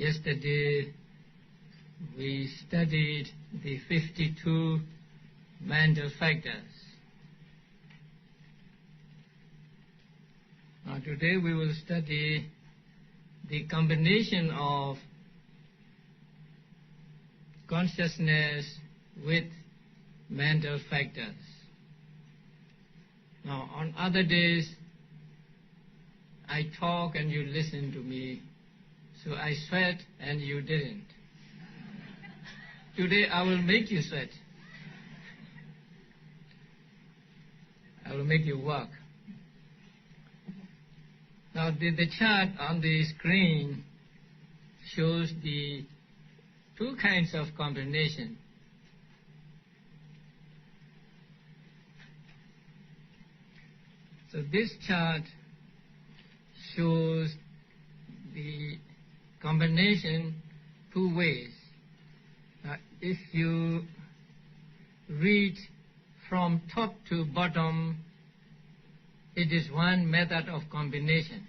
Yesterday we studied the 52 mental factors. Now today we will study the combination of consciousness with mental factors. Now on other days I talk and you listen to me, so I sweat and you didn't. Today I will make you sweat. I will make you work. Now the chart on the screen shows the two kinds of combination. So this chart shows the combination two ways. Now if you read from top to bottom, it is one method of combination.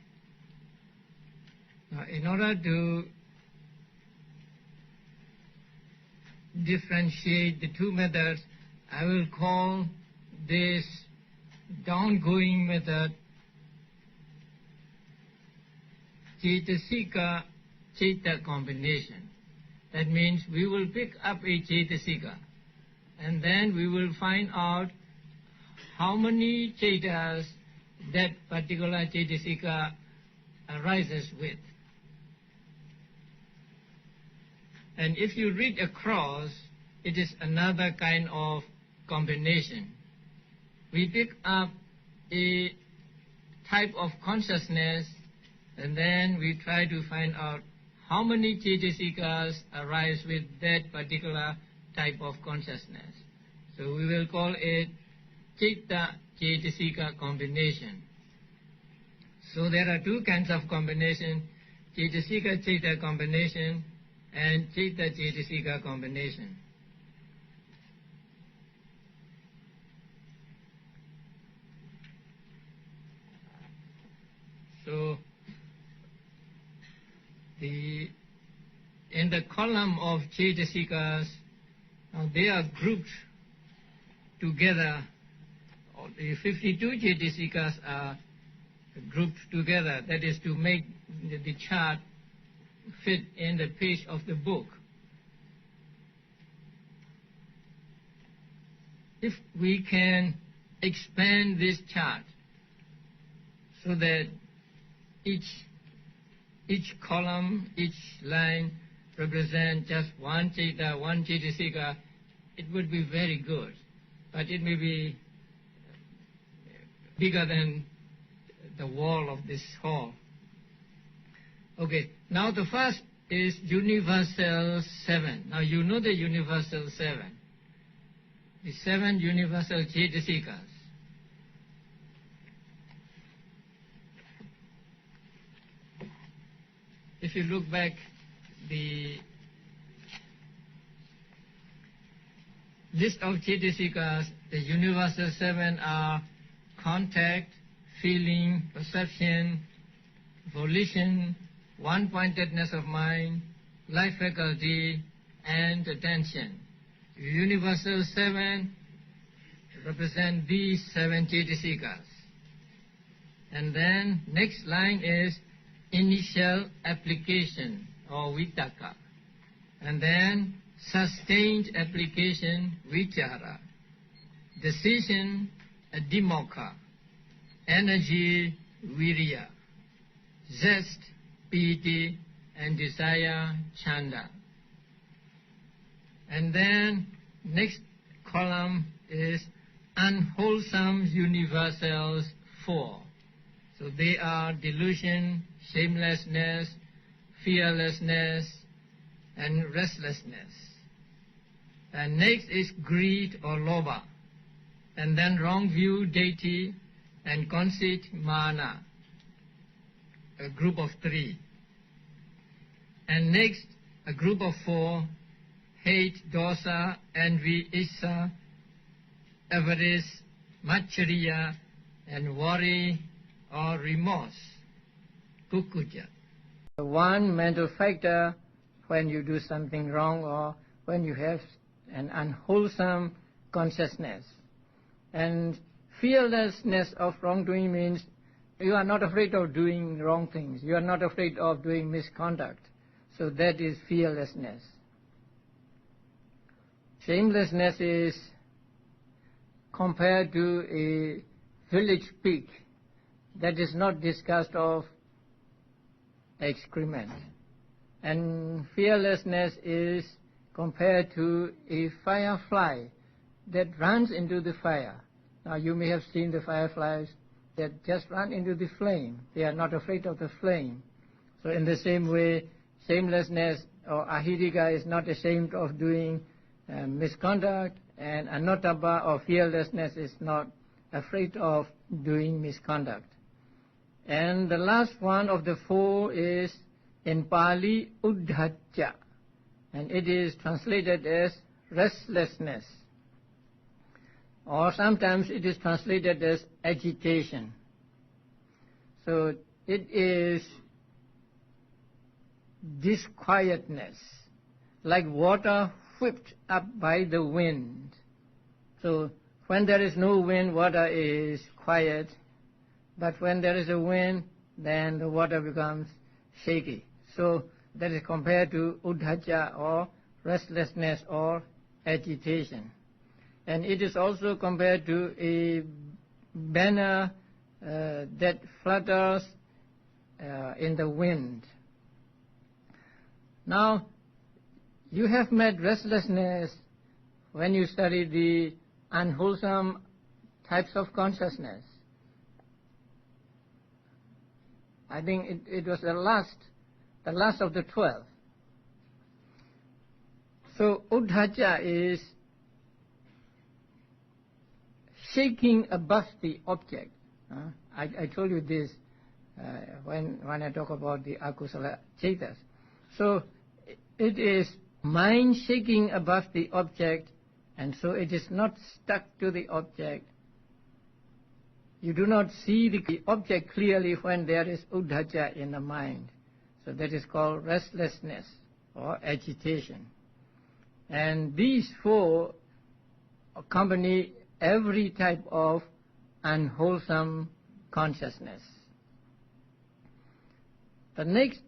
Now, in order to differentiate the two methods, I will call this downgoing method Cetasika Cheta combination. That means we will pick up a Cetasika and then we will find out how many Cetas that particular Cetasika arises with. And if you read across, it is another kind of combination. We pick up a type of consciousness and then we try to find out how many Cetasikas arise with that particular type of consciousness. So we will call it Citta Cetasika combination. So there are two kinds of combination, Cetasika Citta combination and Citta Cetasika combination. So in the column of Cetasikas, they are grouped together. The 52 Cetasikas are grouped together, that is to make the chart fit in the page of the book. If we can expand this chart so that each column, each line represents just one Ceta, one Cetasika, it would be very good. But it may be bigger than the wall of this hall. Okay, now the first is universal 7. Now you know the universal 7. The 7 universal Cetasikas. If you look back, the list of Cetasikas, the universal 7 are contact, feeling, perception, volition, one-pointedness of mind, life faculty, and attention. Universal 7 represent these 7 Cetasikas. And then next line is initial application or vitaka. And then sustained application vichara. Decision adhimokkha. Energy virya. Zest piti, and desire chanda. And then next column is unwholesome universals 4. So they are delusion, shamelessness, fearlessness, and restlessness. And next is greed or lobha. And then wrong view, deity, and conceit, mana. A group of 3. And next, a group of 4, hate, dosa, envy, issa, avarice, machariya, and worry or remorse, kukuja. One mental factor when you do something wrong or when you have an unwholesome consciousness. And fearlessness of wrongdoing means you are not afraid of doing wrong things. You are not afraid of doing misconduct. So that is fearlessness. Shamelessness is compared to a village pig that is not disgusted of excrement. And fearlessness is compared to a firefly that runs into the fire. Now you may have seen the fireflies that just run into the flame. They are not afraid of the flame. So in the same way, shamelessness or ahirika is not ashamed of doing misconduct, and anotapa or fearlessness is not afraid of doing misconduct. And the last one of the four is in Pali uddhacca, and it is translated as restlessness, or sometimes it is translated as agitation. So it is disquietness, like water whipped up by the wind. So when there is no wind, water is quiet, but when there is a wind, then the water becomes shaky. So that is compared to uddhacca or restlessness or agitation. And it is also compared to a banner that flutters in the wind. Now, you have met restlessness when you study the unwholesome types of consciousness. I think it was the last of the 12. So uddhacca is shaking above the object. I told you this when I talk about the akusala cetas. So it is mind shaking above the object, and so it is not stuck to the object. You do not see the object clearly when there is uddhacca in the mind. So that is called restlessness or agitation. And these four accompany every type of unwholesome consciousness. The next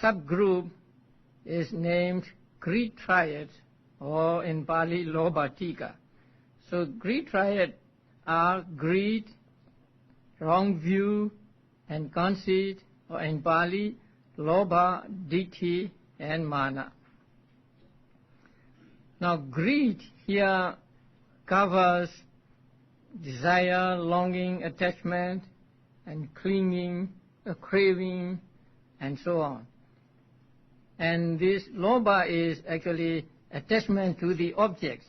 subgroup is named greed triad, or in Pali lobhatika. So greed triad are greed, wrong view, and conceit, or in Pali lobha, ditthi, and mana. Now greed here covers desire, longing, attachment, and clinging, craving, and so on. And this lobha is actually attachment to the objects.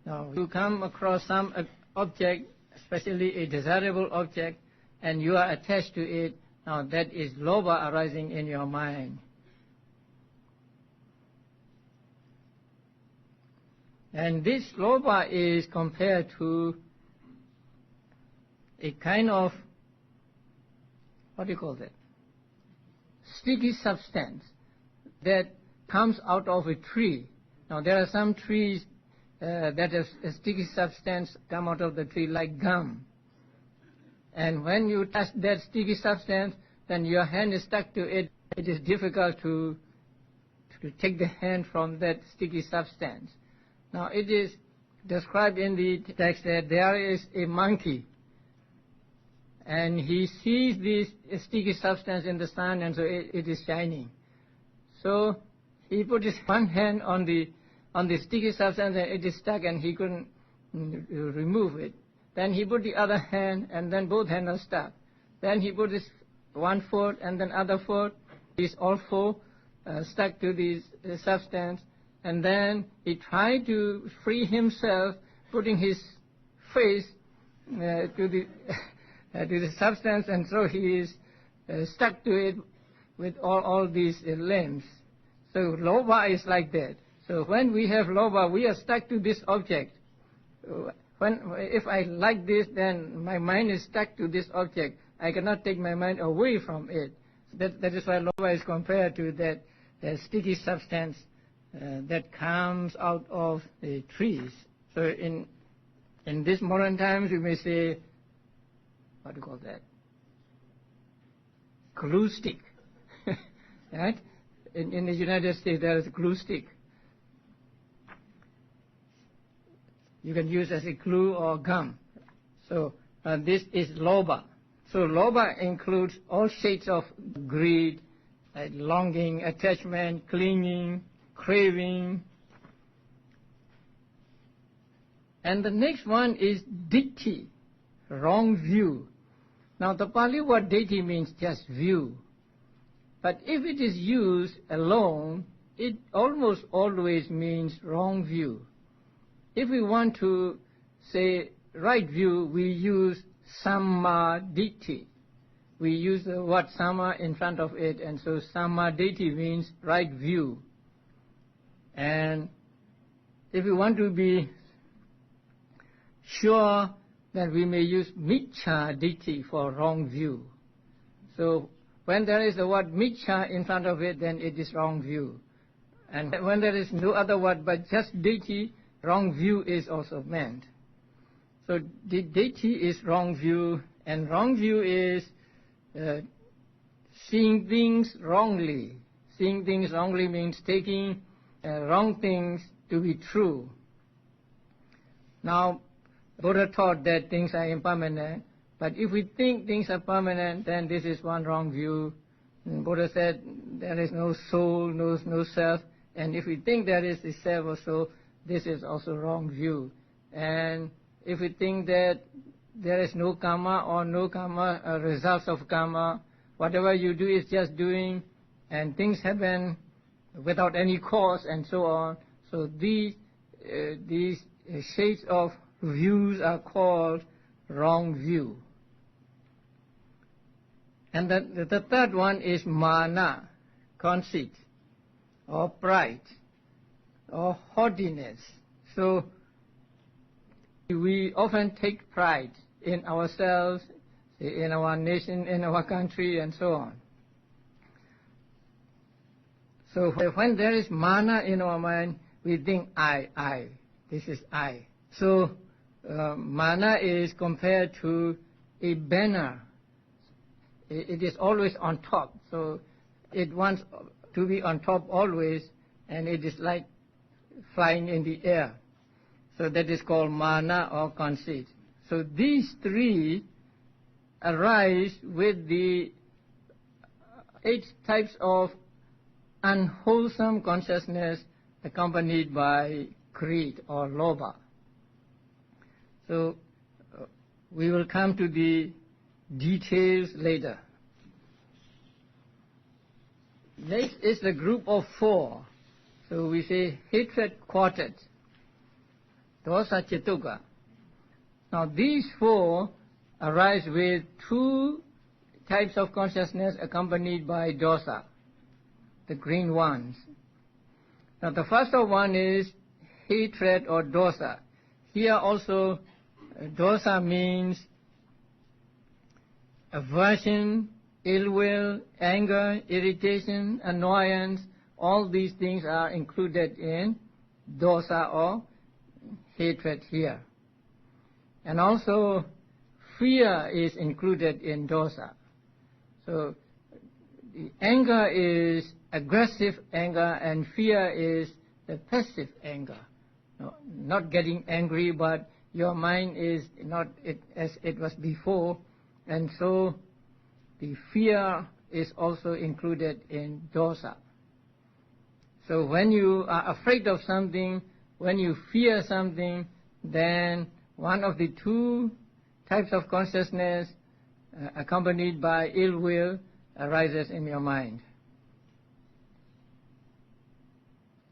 Now, you come across some object, especially a desirable object, and you are attached to it. Now, that is lobha arising in your mind. And this lobha is compared to a kind of, what do you call that? Sticky substance that comes out of a tree. Now there are some trees that have a sticky substance come out of the tree like gum. And when you touch that sticky substance, then your hand is stuck to it. It is difficult to take the hand from that sticky substance. Now it is described in the text that there is a monkey, and he sees this sticky substance in the sun, and so it is shining. So he put his one hand on the sticky substance, and it is stuck, and he couldn't remove it. Then he put the other hand, and then both hands are stuck. Then he put his one foot, and then other foot. These all four stuck to this substance. And then he tried to free himself, putting his face to the substance, and so he is stuck to it with all these limbs. So lobha is like that. So when we have lobha, we are stuck to this object. If I like this, then my mind is stuck to this object. I cannot take my mind away from it. That is why lobha is compared to that the sticky substance that comes out of the trees. So in this modern times, we may say, what do you call that? Glue stick, right? In the United States, there is a glue stick. You can use as a glue or gum. So this is loba. So loba includes all shades of greed, longing, attachment, clinging, craving. And the next one is ditthi, wrong view. Now the Pali word ditthi means just view. But if it is used alone, it almost always means wrong view. If we want to say right view, we use samma ditthi. We use the word samma in front of it, and so samma ditthi means right view. And if we want to be sure, then we may use miccha ditthi for wrong view. So when there is the word miccha in front of it, then it is wrong view. And when there is no other word but just ditthi, wrong view is also meant. So the ditthi is wrong view, and wrong view is seeing things wrongly. Seeing things wrongly means taking wrong things to be true. Now, Buddha taught that things are impermanent, but if we think things are permanent, then this is one wrong view. And Buddha said there is no soul, no self, and if we think there is a self or soul, this is also wrong view. And if we think that there is no karma or no karma results of karma, whatever you do is just doing, and things happen without any cause and so on. So these shades of views are called wrong view. And the third one is mana, conceit, or pride, or haughtiness. So we often take pride in ourselves, in our nation, in our country, and so on. So when there is mana in our mind, we think I, this is I. So mana is compared to a banner. It is always on top. So it wants to be on top always, and it is like flying in the air. So that is called mana or conceit. So these three arise with the 8 types of unwholesome consciousness accompanied by greed or loba. So we will come to the details later. Next is the group of 4. So we say hatred quartet, dosa chituka. Now these 4 arise with 2 types of consciousness accompanied by dosa, the green ones. Now the first one is hatred or dosa. Here also dosa means aversion, ill will, anger, irritation, annoyance. All these things are included in dosa or hatred here. And also fear is included in dosa. So the anger is aggressive anger, and fear is the passive anger. No, not getting angry, but your mind is not as it was before, and so the fear is also included in dosa. So when you are afraid of something, when you fear something, then one of the 2 types of consciousness accompanied by ill will arises in your mind.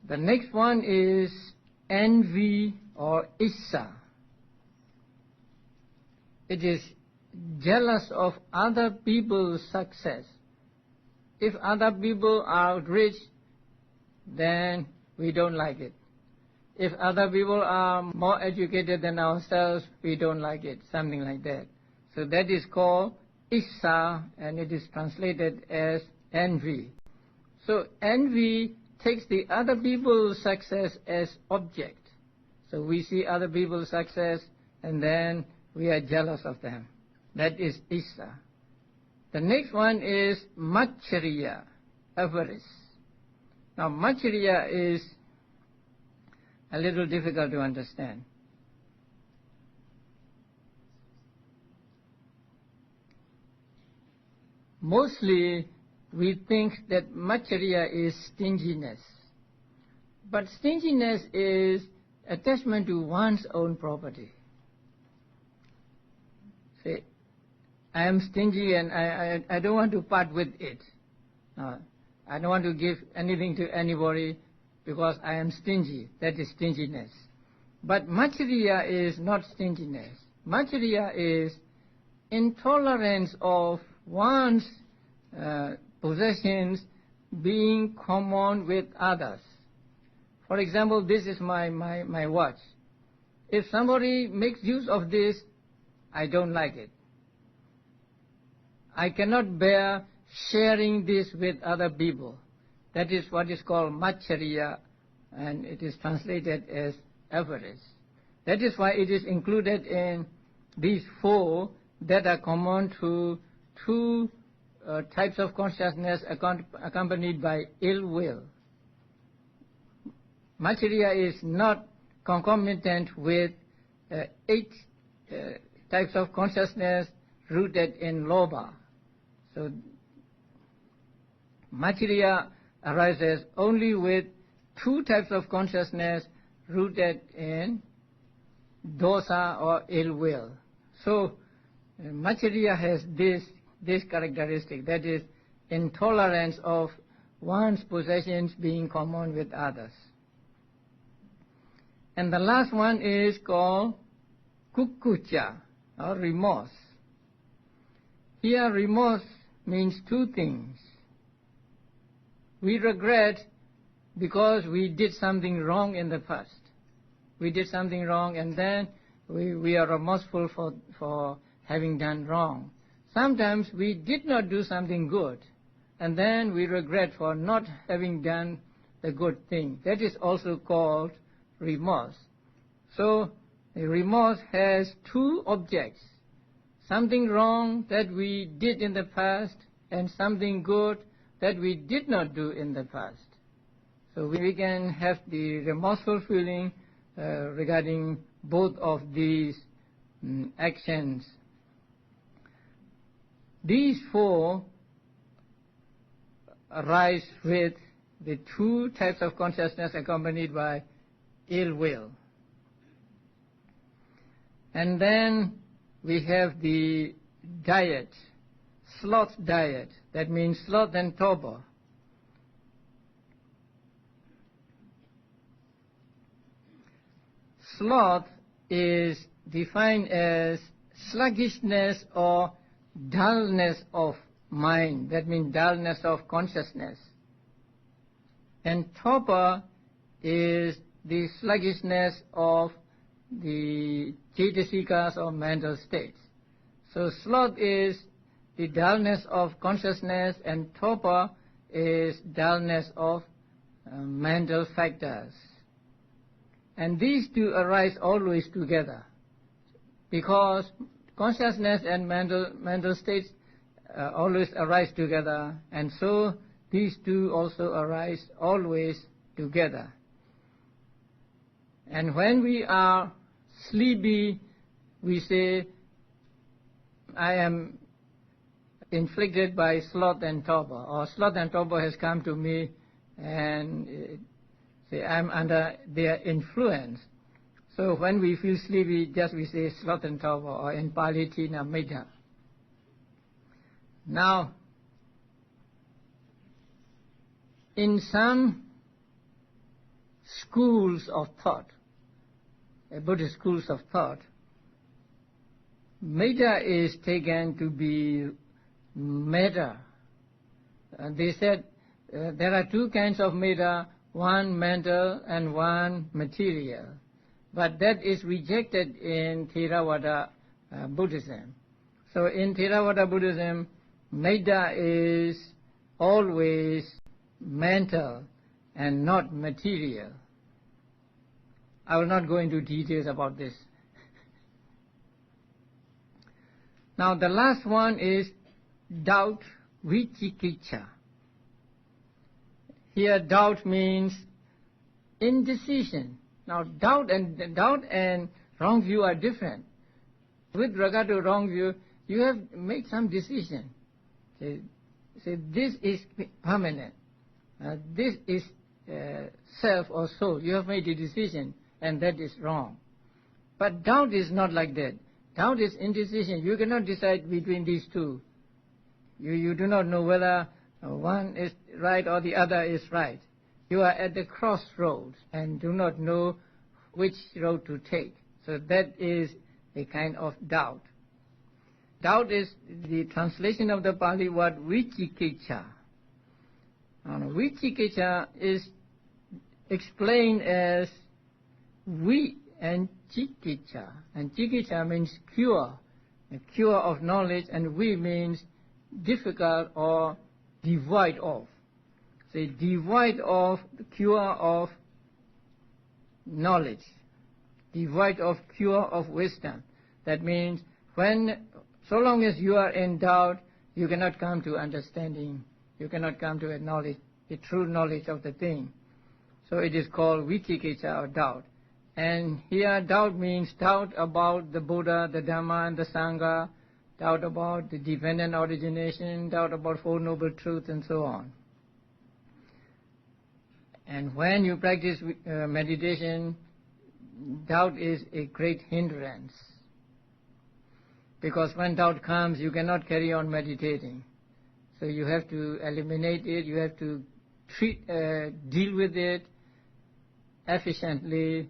The next one is envy or issa. It is jealous of other people's success. If other people are rich, then we don't like it. If other people are more educated than ourselves, we don't like it, something like that. So that is called issa, and it is translated as envy. So envy takes the other people's success as object. So we see other people's success and then we are jealous of them. That is Issa. The next one is Machariya, avarice. Now Machariya is a little difficult to understand. Mostly we think that Machariya is stinginess. But stinginess is attachment to one's own property. Say, I am stingy and I don't want to part with it. I don't want to give anything to anybody because I am stingy. That is stinginess. But Machariya is not stinginess. Machariya is intolerance of one's possessions being common with others. For example, this is my watch. If somebody makes use of this, I don't like it. I cannot bear sharing this with other people. That is what is called Machariya, and it is translated as avarice. That is why it is included in these four that are common to two types of consciousness accompanied by ill will. Machariya is not concomitant with 8 types of consciousness rooted in Lobha. So Machariya arises only with 2 types of consciousness rooted in dosa or ill will. So Machariya has this characteristic, that is intolerance of one's possessions being common with others. And the last one is called kukucha, or remorse. Here remorse means 2 things. We regret because we did something wrong in the past. We did something wrong and then we are remorseful for having done wrong. Sometimes we did not do something good and then we regret for not having done the good thing. That is also called remorse. So remorse has 2 objects. Something wrong that we did in the past and something good that we did not do in the past. So we can have the remorseful feeling regarding both of these actions. These 4 arise with the 2 types of consciousness accompanied by ill will. And then we have the diet, sloth diet. That means sloth and torpor. Sloth is defined as sluggishness or dullness of mind. That means dullness of consciousness. And torpor is the sluggishness of the cetasikas or mental states. So sloth is the dullness of consciousness and torpor is dullness of mental factors. And these 2 arise always together because consciousness and mental states always arise together, and so these 2 also arise always together. And when we are sleepy, we say, I am inflicted by sloth and torpor, or sloth and torpor has come to me and say I'm under their influence. So when we feel sleepy, just we say sloth and torpor, or in Pali Tina Metta. Now, in some schools of thought, Buddhist schools of thought, metta is taken to be metta. They said there are 2 kinds of metta, one mental and one material. But that is rejected in Theravada Buddhism. So in Theravada Buddhism, metta is always mental and not material. I will not go into details about this. Now the last one is doubt, vicikiccha. Here doubt means indecision. Now doubt and wrong view are different. With regard to wrong view, you have made some decision. Say this is permanent. This is self or soul. You have made a decision, and that is wrong. But doubt is not like that. Doubt is indecision. You cannot decide between these two. You do not know whether one is right or the other is right. You are at the crossroads and do not know which road to take. So that is a kind of doubt. Doubt is the translation of the Pali word vicikiccha. Vicikiccha is explained as vi and cikiccha. And cikiccha means cure, a cure of knowledge, and vi means difficult or devoid of. So devoid of the cure of knowledge, devoid of cure of wisdom. That means so long as you are in doubt, you cannot come to understanding. You cannot come to a knowledge, a true knowledge of the thing. So it is called vicikiccha or doubt. And here doubt means doubt about the Buddha, the Dhamma and the Sangha, doubt about the dependent origination, doubt about Four Noble Truths and so on. And when you practice meditation, doubt is a great hindrance. Because when doubt comes, you cannot carry on meditating. So you have to eliminate it, you have to deal with it efficiently.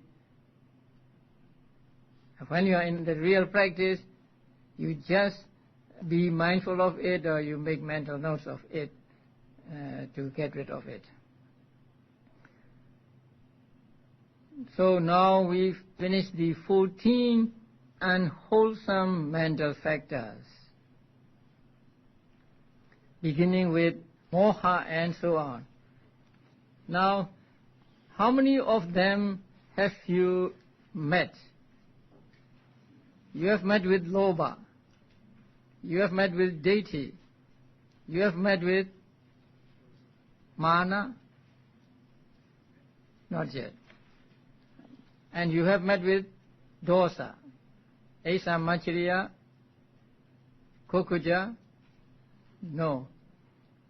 When you are in the real practice, you just be mindful of it, or you make mental notes of it to get rid of it. So now we've finished the 14 unwholesome mental factors, beginning with moha and so on. Now, how many of them have you met? You have met with lobha. You have met with deity. You have met with mana? Not yet. And you have met with dosa, asa, machiriya, kukuja? No.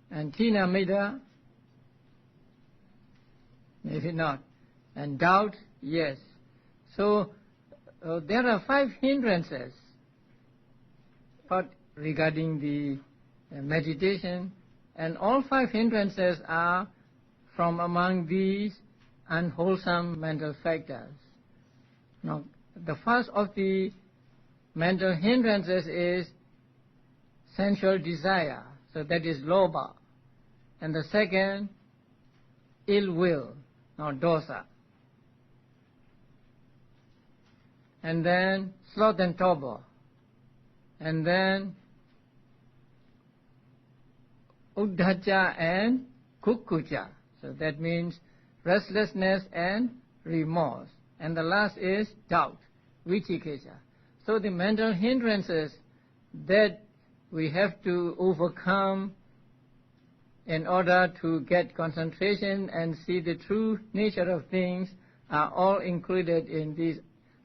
And tina mida? Maybe not. And doubt? Yes. So there are 5 hindrances regarding the meditation, and all 5 hindrances are from among these unwholesome mental factors. Now, the first of the mental hindrances is sensual desire, so that is lobha. And the second, ill will, or dosa. And then sloth and torpor. And then uddhacca and kukucca. So that means restlessness and remorse. And the last is doubt, vicikiccha. So the mental hindrances that we have to overcome in order to get concentration and see the true nature of things are all included in these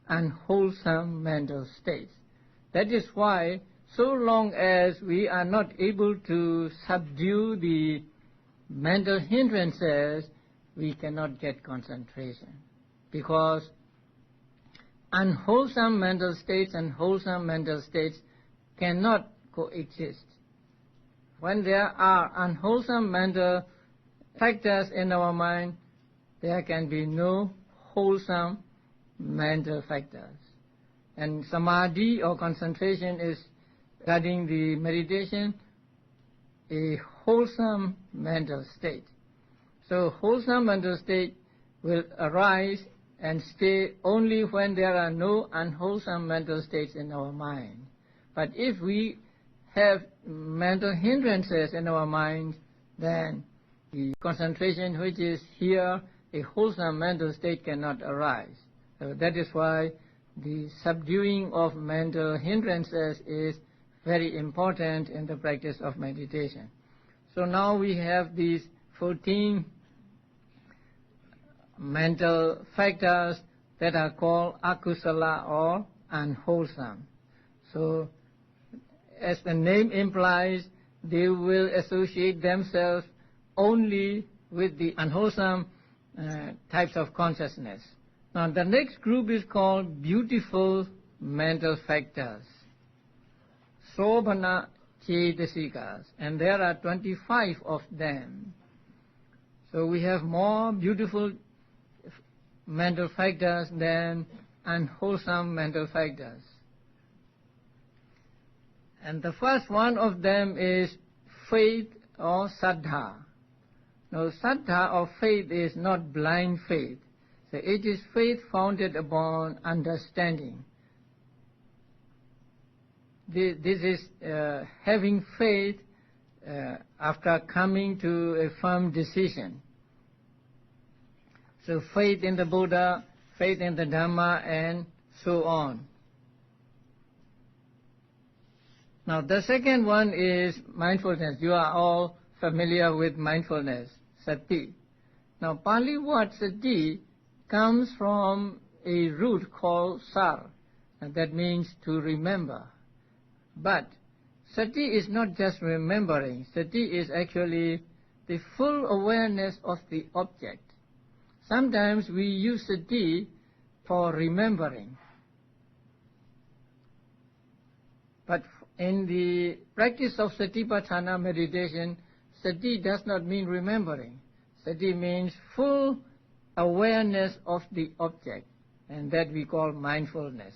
unwholesome mental states. That is why so long as we are not able to subdue the mental hindrances, we cannot get concentration. Because unwholesome mental states and wholesome mental states cannot coexist. When there are unwholesome mental factors in our mind, there can be no wholesome mental factors. And samadhi or concentration is, regarding the meditation, a wholesome mental state. So wholesome mental state will arise and stay only when there are no unwholesome mental states in our mind. But if we have mental hindrances in our mind, then the concentration which is here, a wholesome mental state cannot arise. So that is why the subduing of mental hindrances is very important in the practice of meditation. So now we have these 14 mental factors that are called akusala or unwholesome. So as the name implies, they will associate themselves only with the unwholesome types of consciousness. Now the next group is called beautiful mental factors, sobhana cetasikas, and there are 25 of them. So we have more beautiful mental factors than unwholesome mental factors. And the first one of them is faith or saddha. Now saddha or faith is not blind faith. So it is faith founded upon understanding. This is having faith after coming to a firm decision. So faith in the Buddha, faith in the Dhamma, and so on. Now the second one is mindfulness. You are all familiar with mindfulness, sati. Now Pali word sati comes from a root called sar, and that means to remember. But sati is not just remembering. Sati is actually the full awareness of the object. Sometimes we use sati for remembering. But in the practice of satipatthana meditation, sati does not mean remembering. Sati means full awareness of the object, and that we call mindfulness.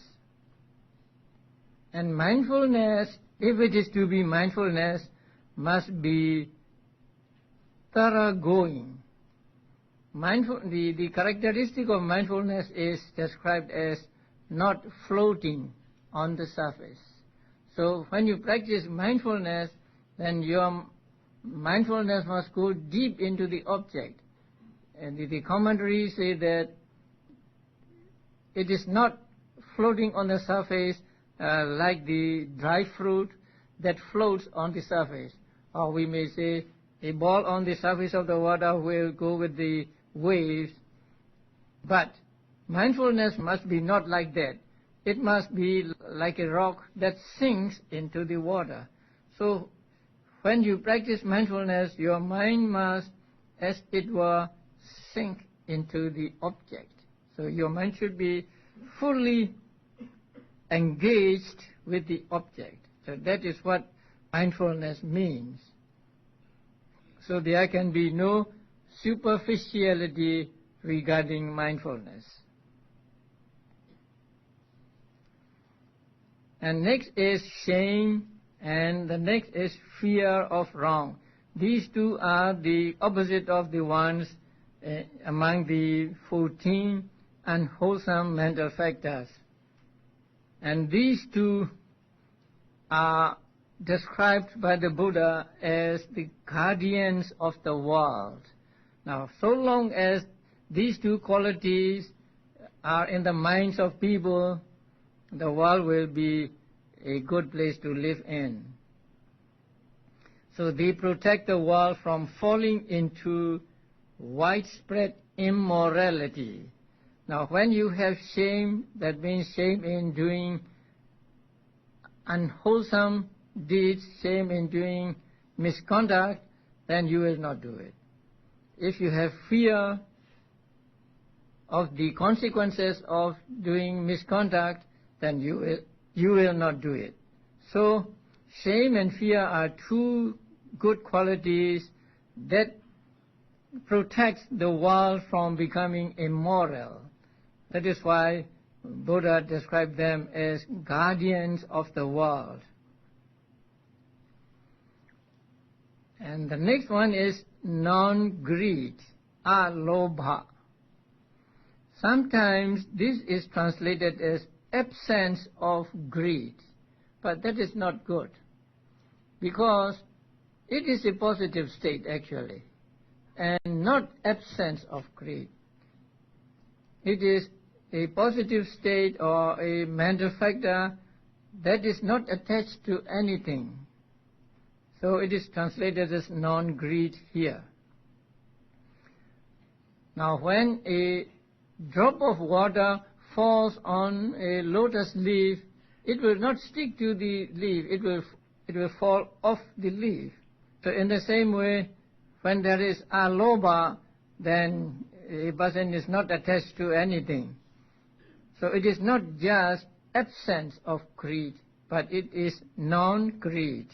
And mindfulness, if it is to be mindfulness, must be thoroughgoing. The characteristic of mindfulness is described as not floating on the surface. So when you practice mindfulness, then your mindfulness must go deep into the object. And the commentaries say that it is not floating on the surface like the dry fruit that floats on the surface. Or we may say a ball on the surface of the water will go with the waves. But mindfulness must be not like that. It must be like a rock that sinks into the water. So when you practice mindfulness, your mind must, as it were, sink into the object. So your mind should be fully engaged with the object. So that is what mindfulness means. So there can be no superficiality regarding mindfulness. And next is shame, and the next is fear of wrong. These two are the opposite of the ones among the 14 unwholesome mental factors. And these two are described by the Buddha as the guardians of the world. Now, so long as these two qualities are in the minds of people, the world will be a good place to live in. So they protect the world from falling into widespread immorality. Now when you have shame, that means shame in doing unwholesome deeds, shame in doing misconduct, then you will not do it. If you have fear of the consequences of doing misconduct, then you will not do it. So shame and fear are two good qualities that protects the world from becoming immoral. That is why Buddha described them as guardians of the world. And the next one is non-greed, alobha. Sometimes this is translated as absence of greed, but that is not good, because it is a positive state actually. and not absence of greed. It is a positive state or a mental factor that is not attached to anything. So it is translated as non-greed here. Now when a drop of water falls on a lotus leaf, it will not stick to the leaf, it will fall off the leaf. So in the same way, when there is alobha, then a person is not attached to anything. So it is not just absence of greed, but it is non-greed.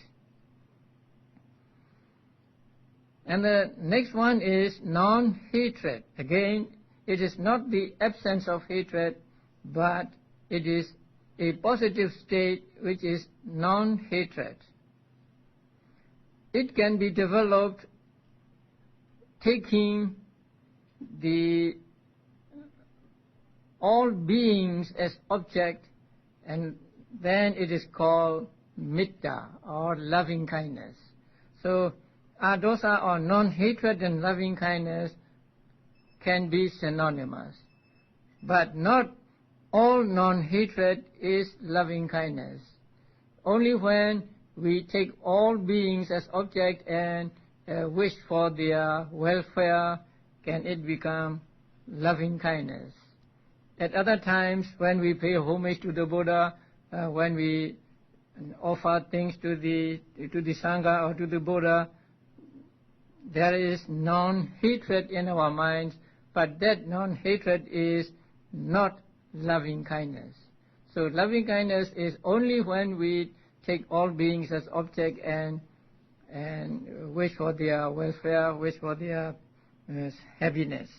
And the next one is non-hatred. Again, it is not the absence of hatred, but it is a positive state which is non-hatred. It can be developed taking all beings as object, and then it is called mitta or loving kindness. So adosa or non-hatred and loving kindness can be synonymous, but not all non-hatred is loving kindness. Only when we take all beings as object and wish for their welfare can it become loving kindness. At other times, when we pay homage to the Buddha, when we offer things to the Sangha or to the Buddha, there is non-hatred in our minds, but that non-hatred is not loving kindness. So loving kindness is only when we take all beings as object and wish for their welfare, wish for their happiness.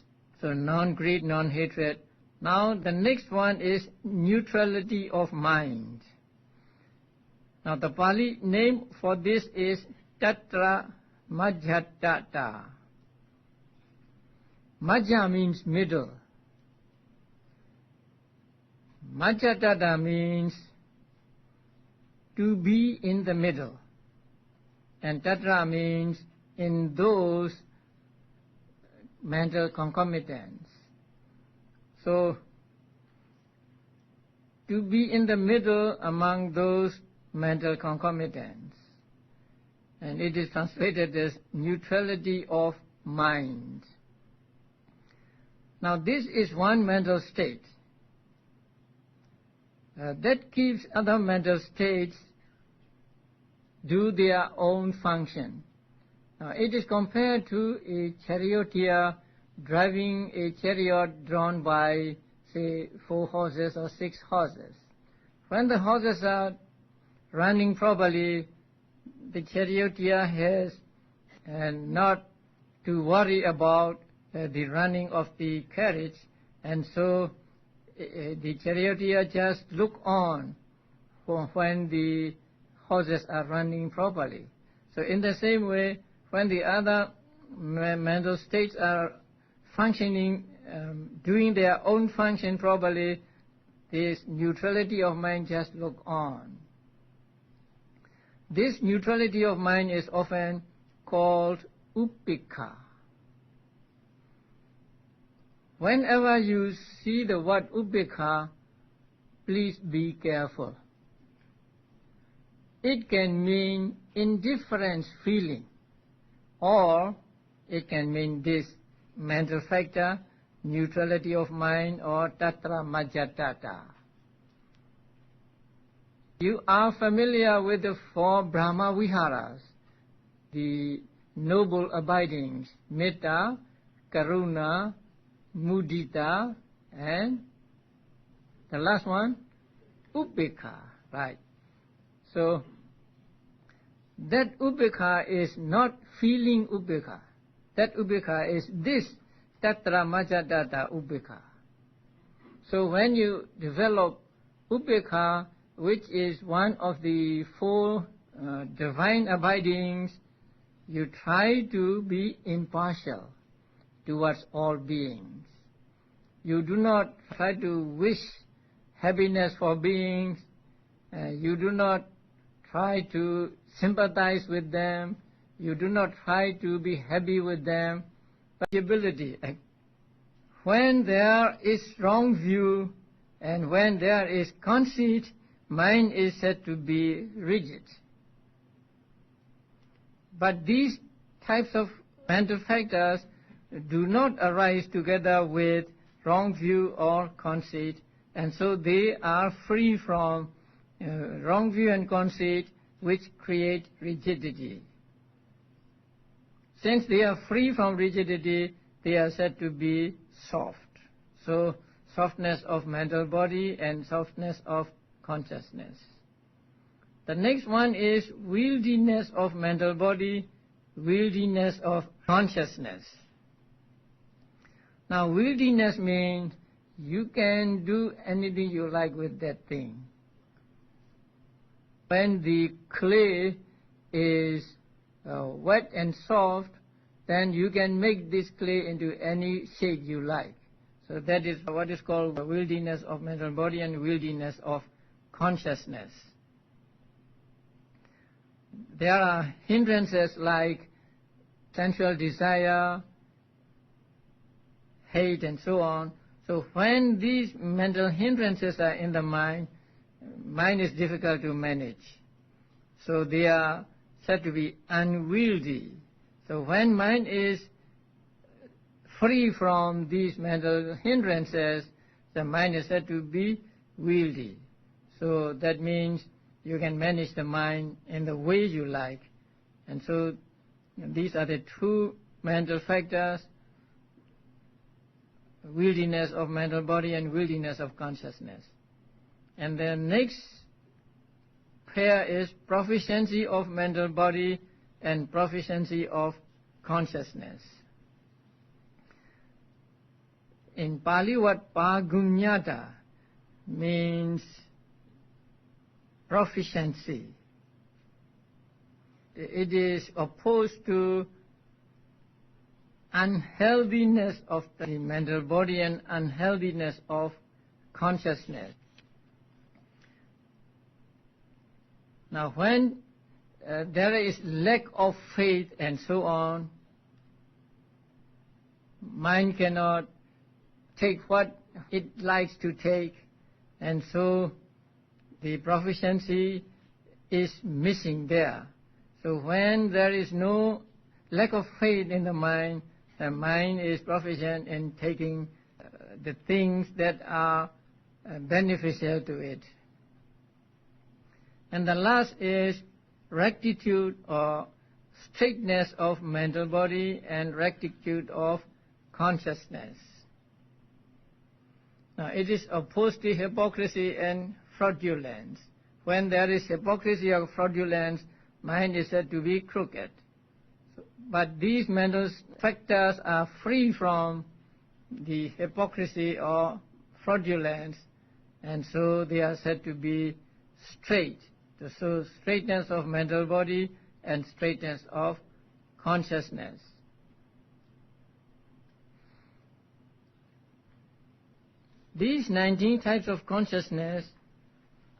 So non-greed, non-hatred. Now the next one is neutrality of mind. Now the Pali name for this is Tatra Majjhatata. Majja means middle. Majjhatata means to be in the middle. And Tatra means in those mental concomitants. So, to be in the middle among those mental concomitants. And it is translated as neutrality of mind. Now this is one mental state that keeps other mental states do their own function. Now it is compared to a charioteer driving a chariot drawn by, say, 4 horses or 6 horses. When the horses are running properly, the charioteer has not to worry about the running of the carriage, and so the charioteer just look on when the horses are running properly. So in the same way, when the other mental states are functioning, doing their own function properly, this neutrality of mind just look on. This neutrality of mind is often called upekkha. Whenever you see the word upekkha, please be careful. It can mean indifference feeling, or it can mean this mental factor, neutrality of mind, or tatra majjhatata. You are familiar with the 4 Brahma Viharas, the noble abidings, metta, karuna, mudita, and the last one, upekkha, right? So, that upekkha is not feeling upekkha. That upekkha is this tatra majjhatata upekkha. So when you develop upekkha, which is one of the 4 divine abidings, you try to be impartial towards all beings. You do not try to wish happiness for beings. You do not try to sympathize with them. You do not try to be happy with them. ability. When there is wrong view and when there is conceit, mind is said to be rigid. But these types of mental factors do not arise together with wrong view or conceit, and so they are free from wrong view and conceit, which create rigidity. Since they are free from rigidity, they are said to be soft. So, softness of mental body and softness of consciousness. The next one is wieldiness of mental body, wieldiness of consciousness. Now, wieldiness means you can do anything you like with that thing. When the clay is wet and soft, then you can make this clay into any shape you like. So that is what is called the wieldiness of mental body and wieldiness of consciousness. There are hindrances like sensual desire, hate, and so on. So when these mental hindrances are in the mind is difficult to manage. So they are said to be unwieldy. So when mind is free from these mental hindrances, the mind is said to be wieldy. So that means you can manage the mind in the way you like. And so these are the two mental factors, wieldiness of mental body and wieldiness of consciousness. And the next pair is proficiency of mental body and proficiency of consciousness. In Pali, what pagunyata means proficiency. It is opposed to unhealthiness of the mental body and unhealthiness of consciousness. Now, when there is lack of faith and so on, mind cannot take what it likes to take, and so the proficiency is missing there. So when there is no lack of faith in the mind is proficient in taking the things that are beneficial to it. And the last is rectitude or straightness of mental body and rectitude of consciousness. Now, it is opposed to hypocrisy and fraudulence. When there is hypocrisy or fraudulence, mind is said to be crooked. But these mental factors are free from the hypocrisy or fraudulence, and so they are said to be straight. So straightness of mental body and straightness of consciousness. These 19 types of consciousness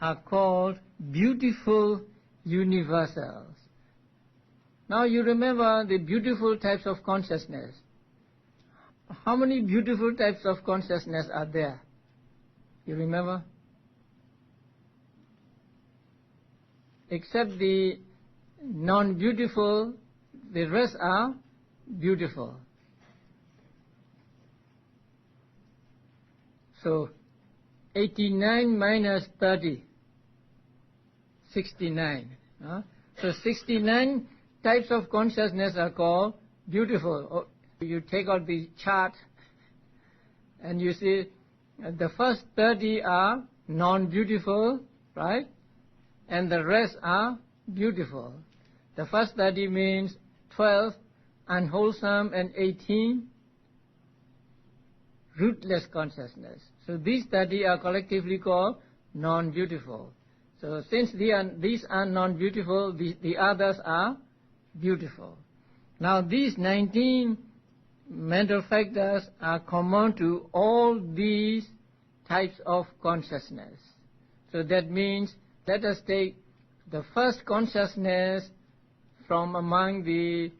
are called beautiful universals. Now you remember the beautiful types of consciousness. How many beautiful types of consciousness are there? You remember? Except the non-beautiful, the rest are beautiful. So 89 minus 30, 69. So 69 types of consciousness are called beautiful. You take out the chart and you see the first 30 are non-beautiful, right? And the rest are beautiful. The first 30 means 12 unwholesome and 18 rootless consciousness. So these 30 are collectively called non-beautiful. So since these are non-beautiful, the others are beautiful. Now these 19 mental factors are common to all these types of consciousness. So that means, let us take the first consciousness from among the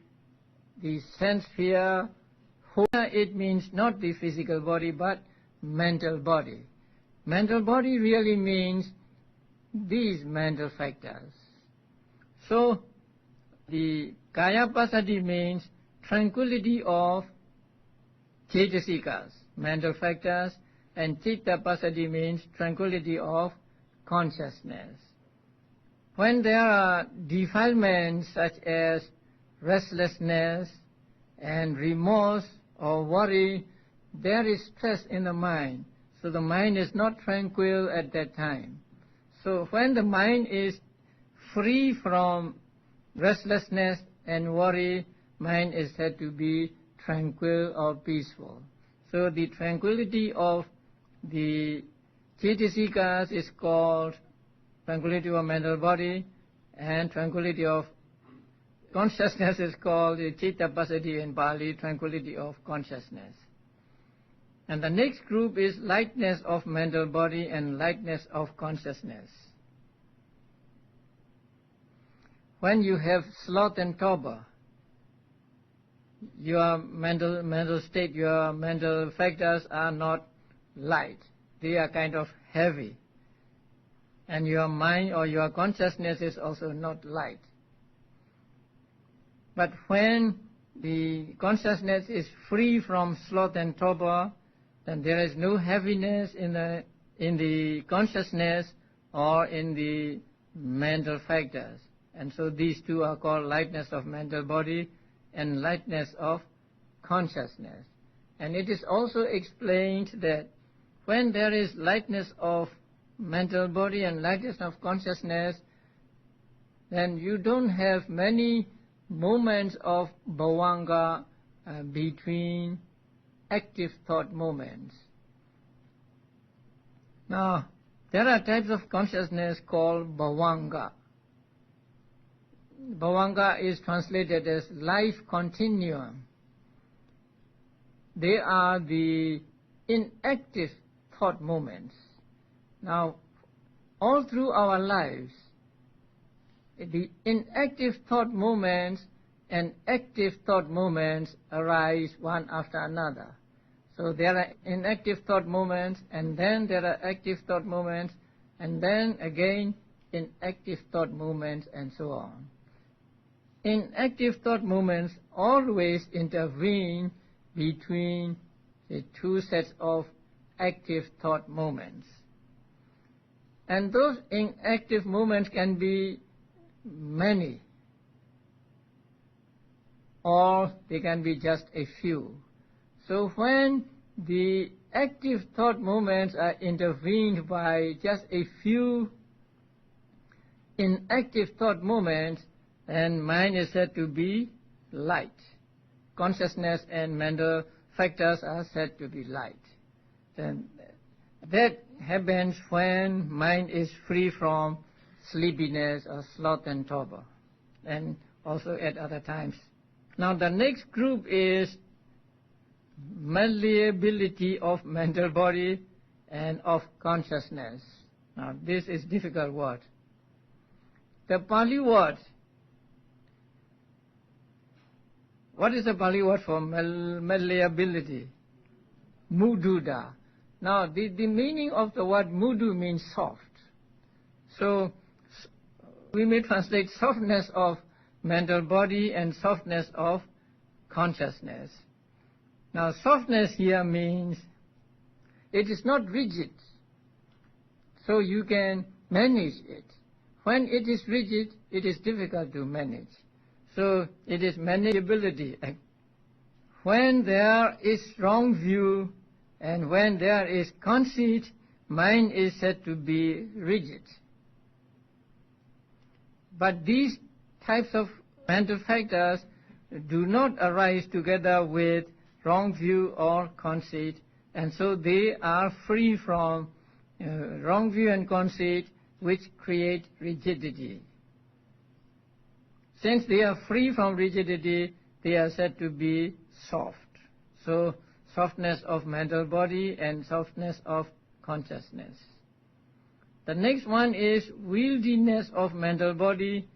sense sphere, it means not the physical body but mental body. Mental body really means these mental factors. So the kaya passaddhi means tranquility of cetasikas, mental factors, and citta passaddhi means tranquility of consciousness. When there are defilements such as restlessness and remorse or worry, there is stress in the mind. So the mind is not tranquil at that time. So when the mind is free from restlessness and worry, mind is said to be tranquil or peaceful. So the tranquility of the cetasikas is called tranquility of mental body, and tranquility of consciousness is called the citta passaddhi in Pali, tranquility of consciousness. And the next group is lightness of mental body and lightness of consciousness. When you have sloth and torpor, your mental state, your mental factors are not light. They are kind of heavy. And your mind or your consciousness is also not light. But when the consciousness is free from sloth and torpor, then there is no heaviness in the consciousness or in the mental factors. And so these two are called lightness of mental body and lightness of consciousness. And it is also explained that when there is lightness of mental body and lightness of consciousness, then you don't have many moments of bhavanga between active thought moments. Now, there are types of consciousness called bhavanga. Bhavanga is translated as life continuum. They are the inactive thought moments. Now, all through our lives, the inactive thought moments and active thought moments arise one after another. So there are inactive thought moments, and then there are active thought moments, and then again inactive thought moments, and so on. Inactive thought moments always intervene between the two sets of active thought moments. And those inactive moments can be many, or they can be just a few. So when the active thought moments are intervened by just a few inactive thought moments, then mind is said to be light. Consciousness and mental factors are said to be light. Then that happens when mind is free from sleepiness or sloth and torpor, and also at other times. Now the next group is malleability of mental body and of consciousness. Now this is difficult word. The Pali word, what is the Pali word for malleability? Mududa. Now the meaning of the word mudu means soft. So we may translate softness of mental body and softness of consciousness. Now softness here means it is not rigid, so you can manage it. When it is rigid, it is difficult to manage. So it is manageability. When there is strong view and when there is conceit, mind is said to be rigid. But these types of mental factors do not arise together with wrong view or conceit, and so they are free from wrong view and conceit, which create rigidity. Since they are free from rigidity, they are said to be soft. So softness of mental body and softness of consciousness. The next one is wieldiness of mental body,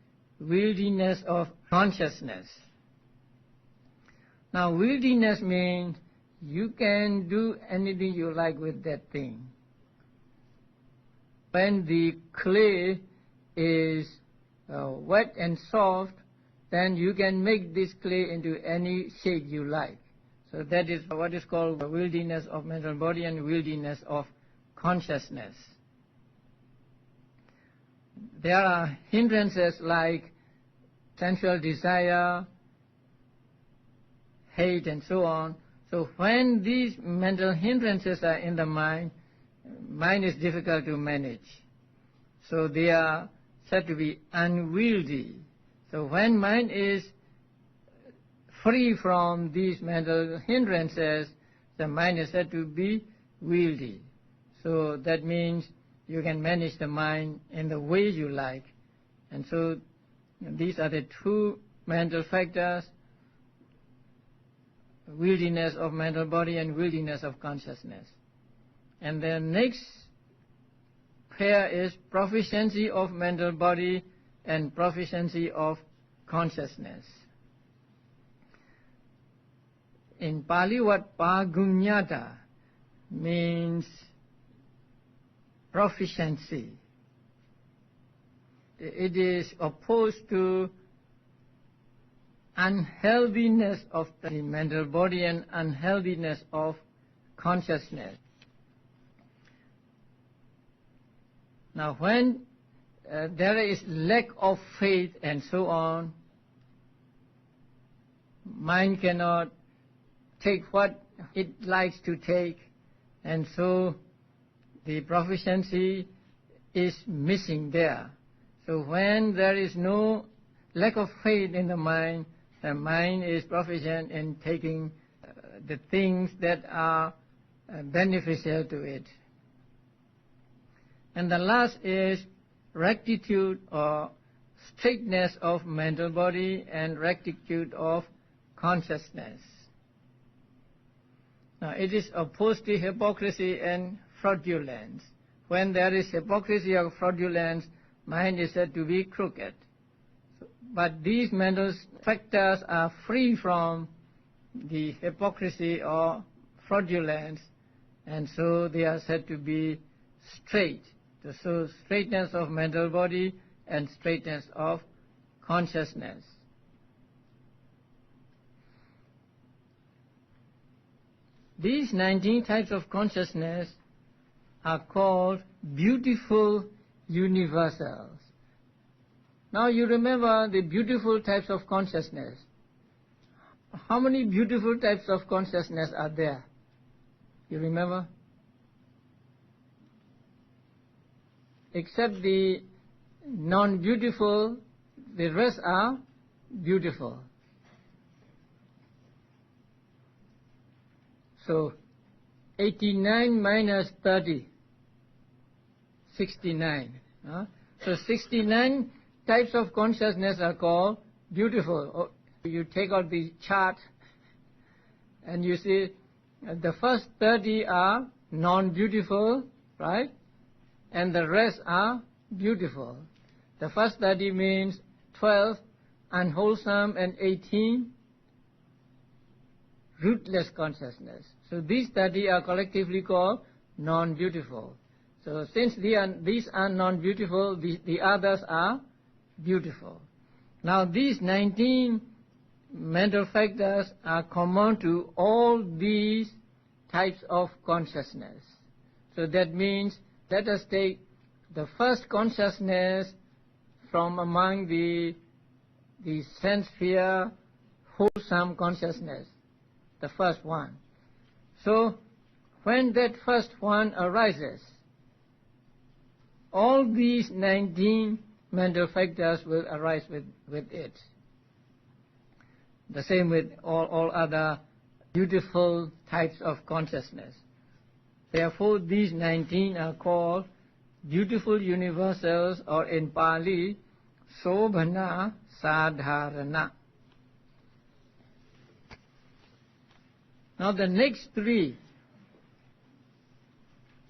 wieldiness of consciousness. Now, wieldiness means you can do anything you like with that thing. When the clay is wet and soft, then you can make this clay into any shape you like. So that is what is called the wieldiness of mental body and wieldiness of consciousness. There are hindrances like sensual desire, hate, and so on. So when these mental hindrances are in the mind is difficult to manage. So they are said to be unwieldy. So when mind is free from these mental hindrances, the mind is said to be wieldy. So that means you can manage the mind in the way you like. And so these are the two mental factors, wieldiness of mental body and wieldiness of consciousness. And the next pair is proficiency of mental body and proficiency of consciousness. In Pali, what pagunyata means proficiency. It is opposed to unhealthiness of the mental body and unhealthiness of consciousness. Now, when there is lack of faith and so on, mind cannot take what it likes to take, and so the proficiency is missing there. So when there is no lack of faith in the mind is proficient in taking the things that are beneficial to it. And the last is rectitude or straightness of mental body and rectitude of consciousness. Now, it is opposed to hypocrisy and fraudulence. When there is hypocrisy or fraudulence, mind is said to be crooked. But these mental factors are free from the hypocrisy or fraudulence, and so they are said to be straight. So straightness of mental body and straightness of consciousness. These 19 types of consciousness are called beautiful universals. Now you remember the beautiful types of consciousness. How many beautiful types of consciousness are there? You remember? Except the non-beautiful, the rest are beautiful. So 89 minus 30, 69. So 69 types of consciousness are called beautiful. You take out the chart and you see the first 30 are non-beautiful, right? And the rest are beautiful. The first 30 means 12 unwholesome and 18 rootless consciousness. So these 30 are collectively called non-beautiful. So since these are non-beautiful, the others are beautiful. Now these 19 mental factors are common to all these types of consciousness. So that means, let us take the first consciousness from among the sense sphere, wholesome consciousness, the first one. So when that first one arises, all these 19 mental factors will arise with it. The same with all other beautiful types of consciousness. Therefore, these 19 are called beautiful universals, or in Pali, Sobhana Sadharana. Now the next three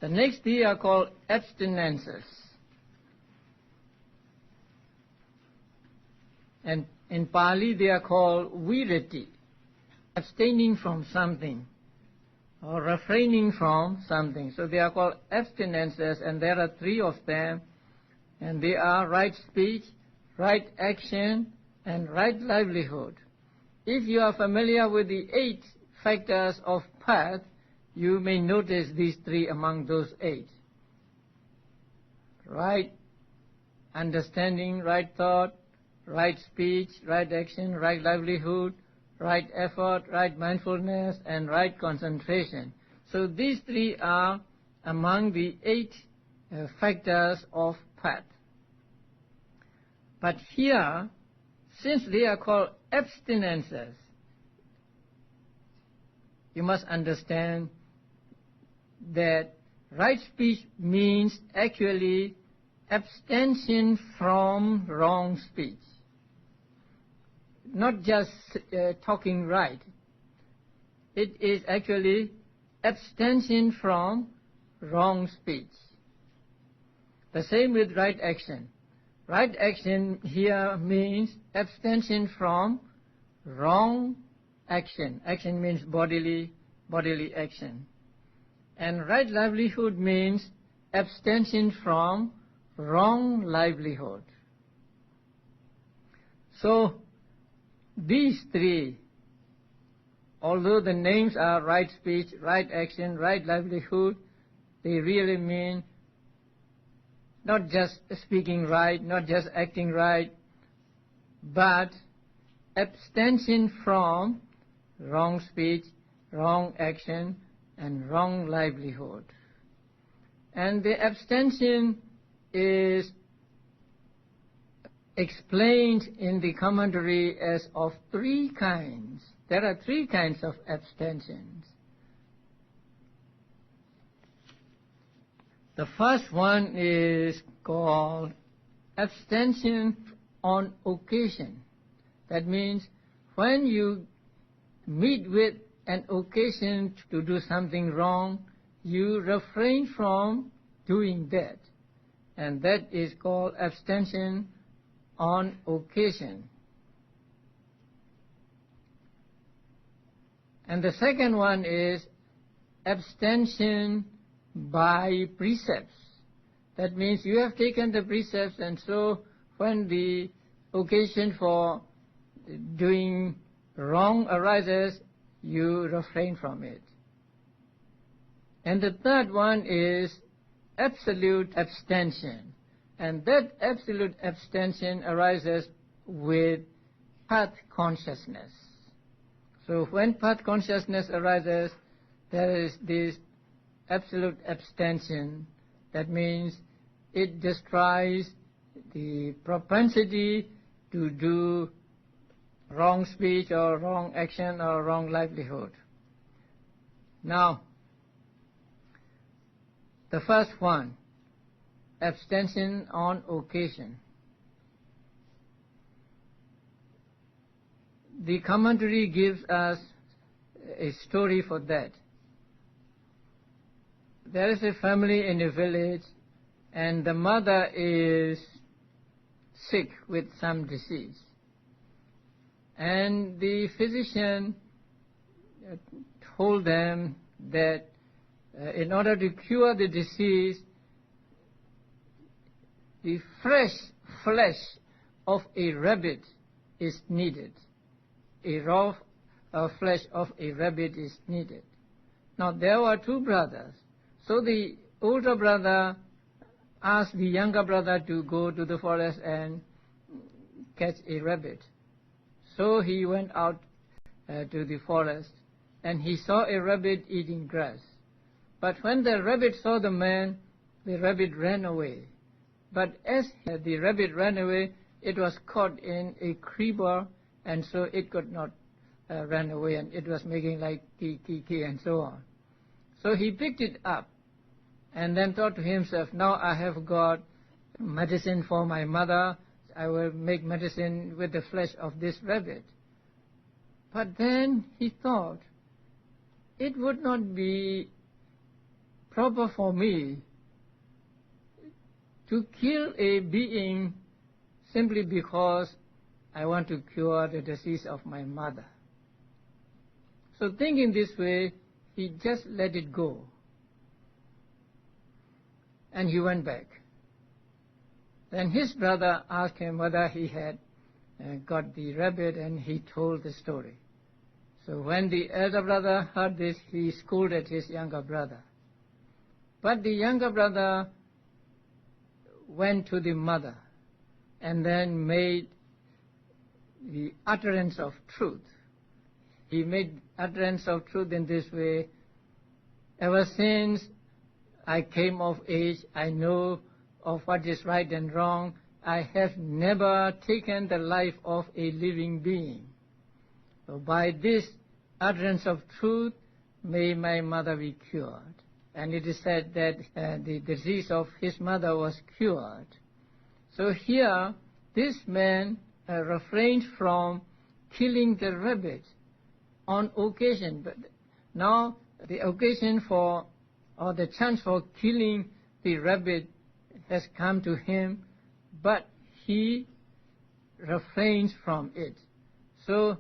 are called abstinences. And in Pali they are called virati. abstaining from something or refraining from something. So they are called abstinences, and there are 3 of them, and they are right speech, right action, and right livelihood. If you are familiar with the 8 factors of path, you may notice these 3 among those 8. Right understanding, right thought, right speech, right action, right livelihood, right effort, right mindfulness, and right concentration. So these 3 are among the 8 factors of path. But here, since they are called abstinences, you must understand that right speech means actually abstention from wrong speech. Not just talking right. It is actually abstention from wrong speech. The same with right action. Right action here means abstention from wrong action. Action means bodily action. And right livelihood means abstention from wrong livelihood. So these 3, although the names are right speech, right action, right livelihood, they really mean not just speaking right, not just acting right, but abstention from wrong speech, wrong action, and wrong livelihood. And the abstention is explained in the commentary as of 3 kinds. There are 3 kinds of abstentions. The first one is called abstention on occasion. That means when you meet with an occasion to do something wrong, you refrain from doing that. And that is called abstention on occasion. And the second one is abstention by precepts. That means you have taken the precepts, and so when the occasion for doing wrong arises, you refrain from it. And the third one is absolute abstention. And that absolute abstention arises with path consciousness. So when path consciousness arises, there is this absolute abstention. That means it destroys the propensity to do wrong speech or wrong action or wrong livelihood. Now, the first one, abstention on occasion. The commentary gives us a story for that. There is a family in a village, and the mother is sick with some disease. And the physician told them that in order to cure the disease, the fresh flesh of a rabbit is needed. A raw flesh of a rabbit is needed. Now there were 2 brothers. So the older brother asked the younger brother to go to the forest and catch a rabbit. So he went out to the forest, and he saw a rabbit eating grass. But when the rabbit saw the man, the rabbit ran away. But as the rabbit ran away, it was caught in a creeper, and so it could not run away, and it was making like kee, kee, kee, and so on. So he picked it up and then thought to himself, now I have got medicine for my mother. I will make medicine with the flesh of this rabbit. But then he thought, it would not be proper for me to kill a being simply because I want to cure the disease of my mother. So thinking this way, he just let it go. And he went back. Then his brother asked him whether he had got the rabbit, and he told the story. So when the elder brother heard this, he scolded his younger brother. But the younger brother went to the mother and then made the utterance of truth. He made utterance of truth in this way: ever since I came of age, I know of what is right and wrong. I have never taken the life of a living being. So by this utterance of truth, may my mother be cured. And it is said that the disease of his mother was cured. So here, this man refrained from killing the rabbit on occasion. But now the occasion for, or the chance for killing the rabbit has come to him, but he refrains from it. So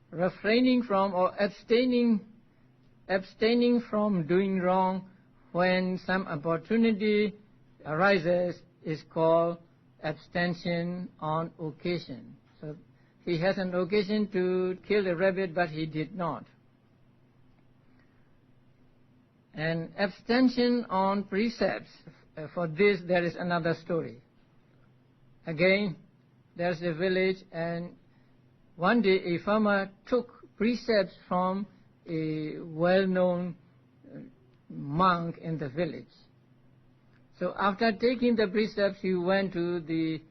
refraining from, or abstaining from doing wrong when some opportunity arises is called abstention on occasion. So he has an occasion to kill the rabbit, but he did not. And abstention on precepts, for this there is another story. Again, there's a village, and one day a farmer took precepts from a well-known monk in the village. So after taking the precepts, he went to the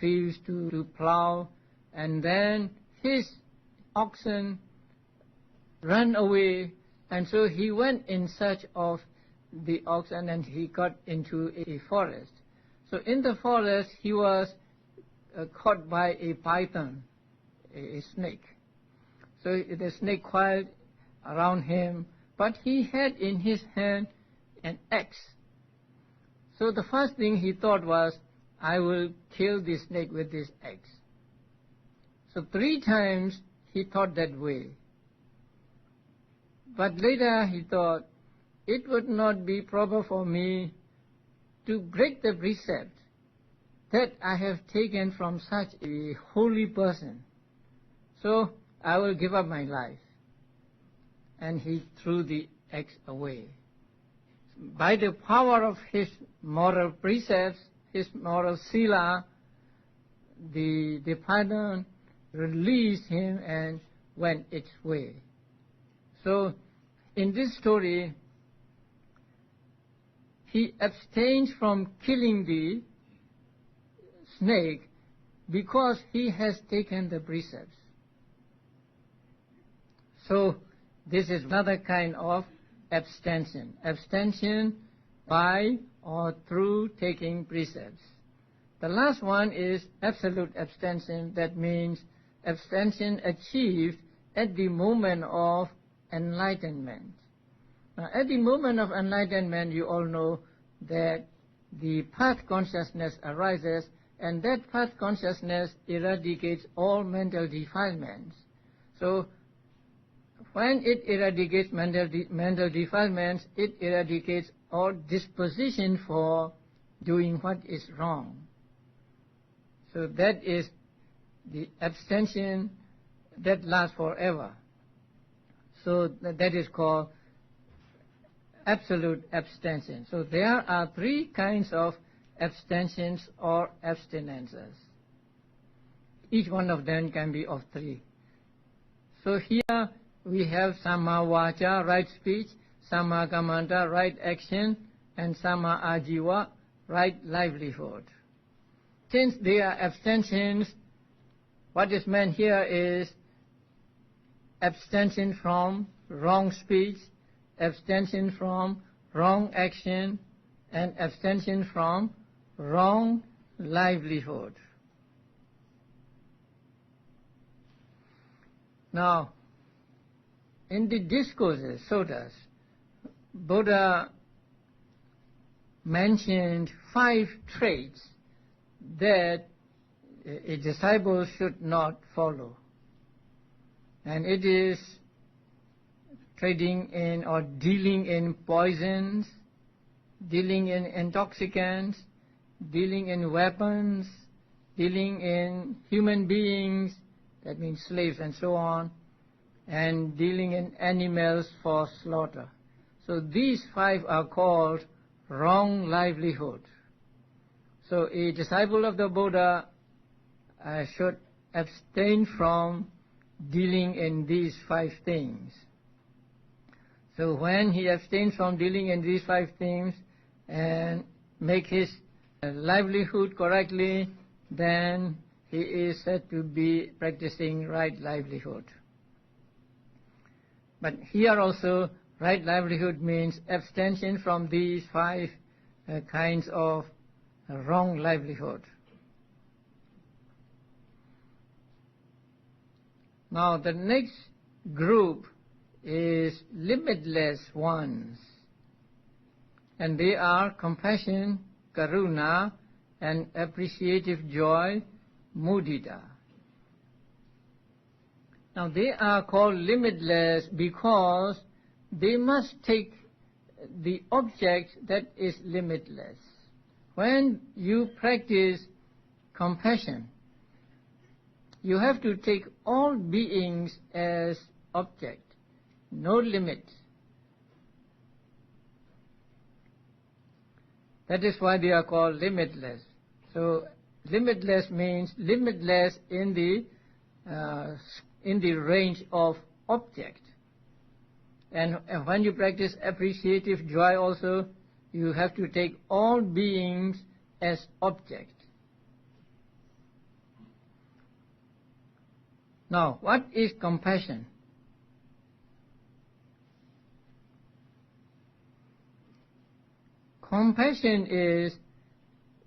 fields to plow, and then his oxen ran away, and so he went in search of the oxen, and he got into a forest. So in the forest, he was caught by a python, a snake. So the snake coiled around him, but he had in his hand an axe. So the first thing he thought was, I will kill the snake with this axe. So 3 times he thought that way. But later he thought, it would not be proper for me to break the precept that I have taken from such a holy person. So I will give up my life. And he threw the axe away. By the power of his moral precepts, his moral sila, the python released him and went its way. So in this story, he abstains from killing the snake because he has taken the precepts. So this is another kind of abstention. Abstention by or through taking precepts. The last one is absolute abstention. That means abstention achieved at the moment of enlightenment. Now, at the moment of enlightenment, you all know that the path consciousness arises, and that path consciousness eradicates all mental defilements. So when it eradicates mental defilements, it eradicates all disposition for doing what is wrong. So that is the abstention that lasts forever. So that is called absolute abstention. So there are 3 kinds of abstentions or abstinences. Each one of them can be of 3. So here we have samma vaca, right speech, samma kammanta, right action, and samma ajiva, right livelihood. Since they are abstentions, what is meant here is abstention from wrong speech, abstention from wrong action, and abstention from wrong livelihood. Now, in the discourses, suttas, Buddha mentioned 5 traits that a disciple should not follow. And it is trading in or dealing in poisons, dealing in intoxicants, dealing in weapons, dealing in human beings, that means slaves and so on, and dealing in animals for slaughter. So these 5 are called wrong livelihood. So a disciple of the Buddha should abstain from dealing in these 5 things. So when he abstains from dealing in these 5 things and make his livelihood correctly, then he is said to be practicing right livelihood. But here also, right livelihood means abstention from these 5 kinds of wrong livelihood. Now the next group is limitless ones, and they are compassion, karuna, and appreciative joy, mudita. Now they are called limitless because they must take the object that is limitless. When you practice compassion, you have to take all beings as object, no limit. That is why they are called limitless. So limitless means limitless in the range of object. And when you practice appreciative joy also, you have to take all beings as object. Now, what is compassion? Compassion is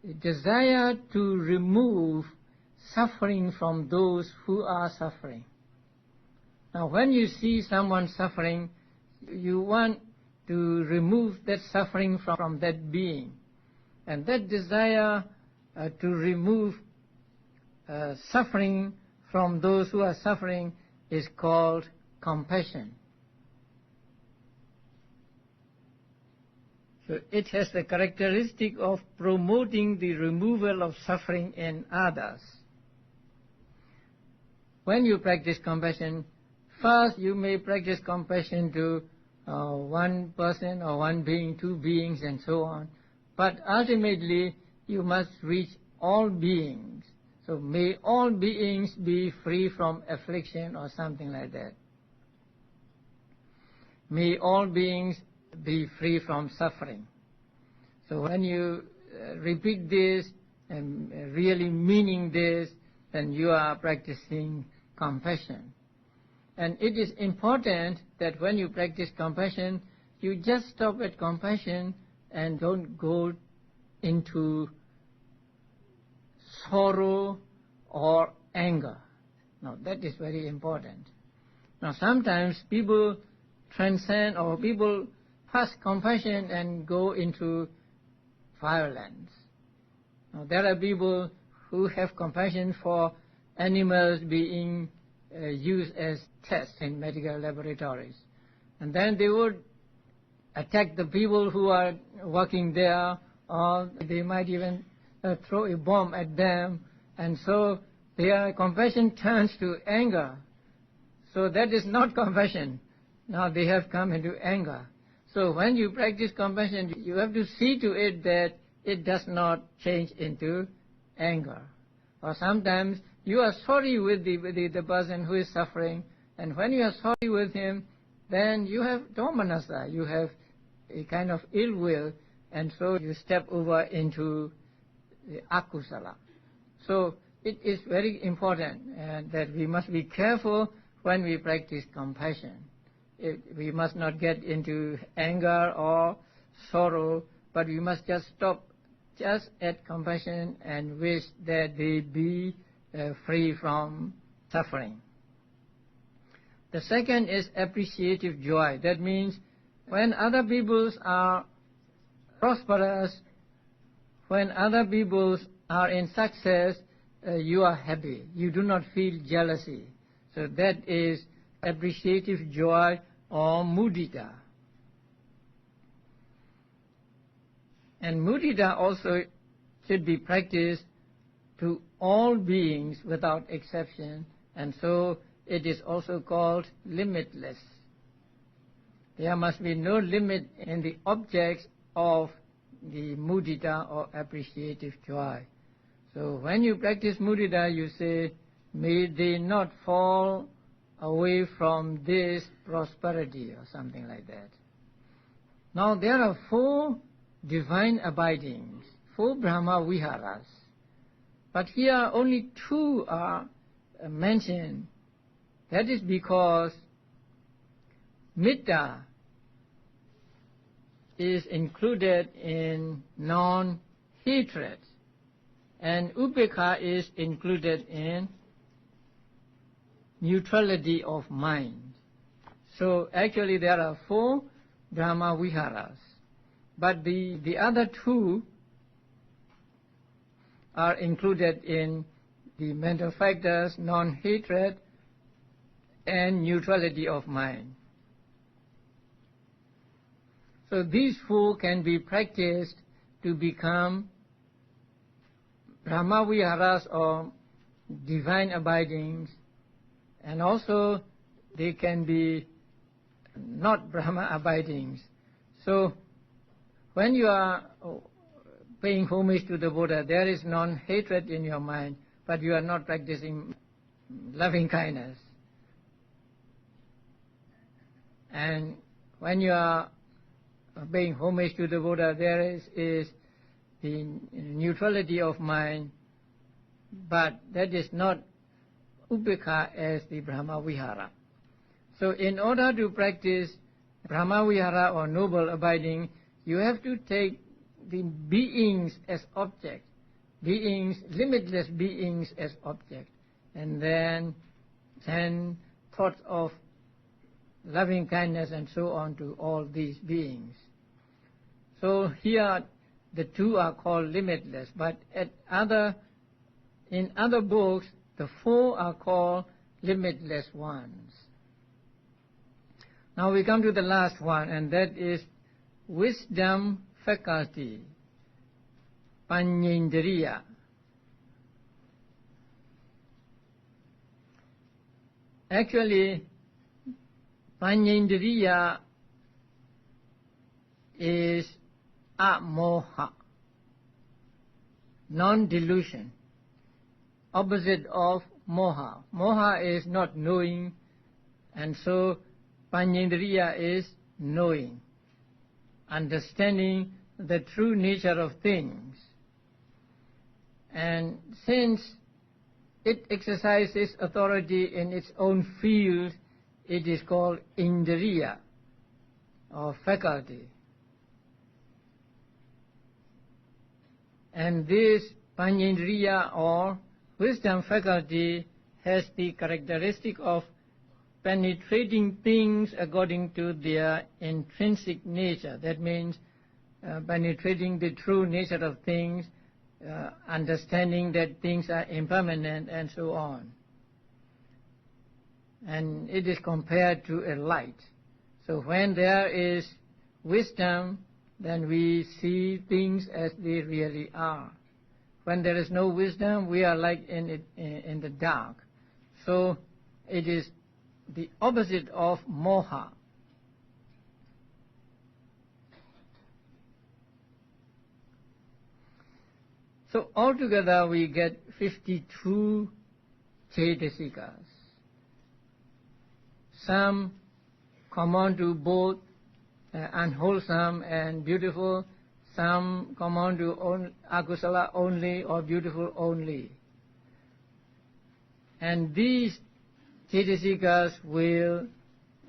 a desire to remove suffering from those who are suffering. Now, when you see someone suffering, you want to remove that suffering from that being. And that desire to remove suffering from those who are suffering is called compassion. So it has the characteristic of promoting the removal of suffering in others. When you practice compassion, first you may practice compassion to one person or one being, 2 beings and so on. But ultimately you must reach all beings. So may all beings be free from affliction or something like that. May all beings be free from suffering. So when you repeat this and really meaning this, then you are practicing compassion. And it is important that when you practice compassion, you just stop at compassion and don't go into sorrow or anger. Now that is very important. Now sometimes people transcend or people pass compassion and go into violence. Now there are people who have compassion for animals being used as tests in medical laboratories. And then they would attack the people who are working there, or they might even throw a bomb at them, and so their compassion turns to anger. So that is not compassion. Now they have come into anger. So when you practice compassion, you have to see to it that it does not change into anger. Or sometimes you are sorry with the person who is suffering, and when you are sorry with him, then you have domanassa, you have a kind of ill will, and so you step over into the akusala. So it is very important that we must be careful when we practice compassion. We must not get into anger or sorrow, but we must just stop just at compassion and wish that they be free from suffering. The second is appreciative joy. That means when other peoples are prosperous, when other peoples are in success, you are happy. You do not feel jealousy. So that is appreciative joy or mudita. And mudita also should be practiced to all beings without exception, and so it is also called limitless. There must be no limit in the objects of the mudita or appreciative joy. So when you practice mudita, you say, may they not fall away from this prosperity, or something like that. Now there are 4 divine abidings, 4 Brahma Viharas. But here only 2 are mentioned. That is because Metta is included in non-hatred, and Upekkha is included in neutrality of mind. So actually there are 4 Brahma Viharas, but the other 2 are included in the mental factors, non-hatred, and neutrality of mind. So these 4 can be practiced to become Brahma Viharas or divine abidings, and also they can be not Brahma abidings. So when you are paying homage to the Buddha, there is non-hatred in your mind, but you are not practicing loving kindness. And when you are paying homage to the Buddha, there is the neutrality of mind, but that is not Upekkha as the Brahma Vihara. So in order to practice Brahma Vihara or noble abiding, you have to take the beings as object, beings, limitless beings as object, and then send thoughts of loving kindness and so on to all these beings. So here the 2 are called limitless, but in other books the 4 are called limitless ones. Now we come to the last one, and that is wisdom faculty, Panyendriya. Actually, Panyendriya is amoha, non-delusion, opposite of moha. Moha is not knowing, and so Panyendriya is knowing, understanding the true nature of things. And since it exercises authority in its own field, it is called indriya, or faculty. And this Panyendriya or wisdom faculty has the characteristic of penetrating things according to their intrinsic nature. That means penetrating the true nature of things, understanding that things are impermanent, and so on. And it is compared to a light. So when there is wisdom, then we see things as they really are. When there is no wisdom, we are like in the dark. So it is the opposite of moha. So altogether we get 52 Cetasikas. Some common to both unwholesome and beautiful, some common to akusala only or beautiful only. And these Cetasikas will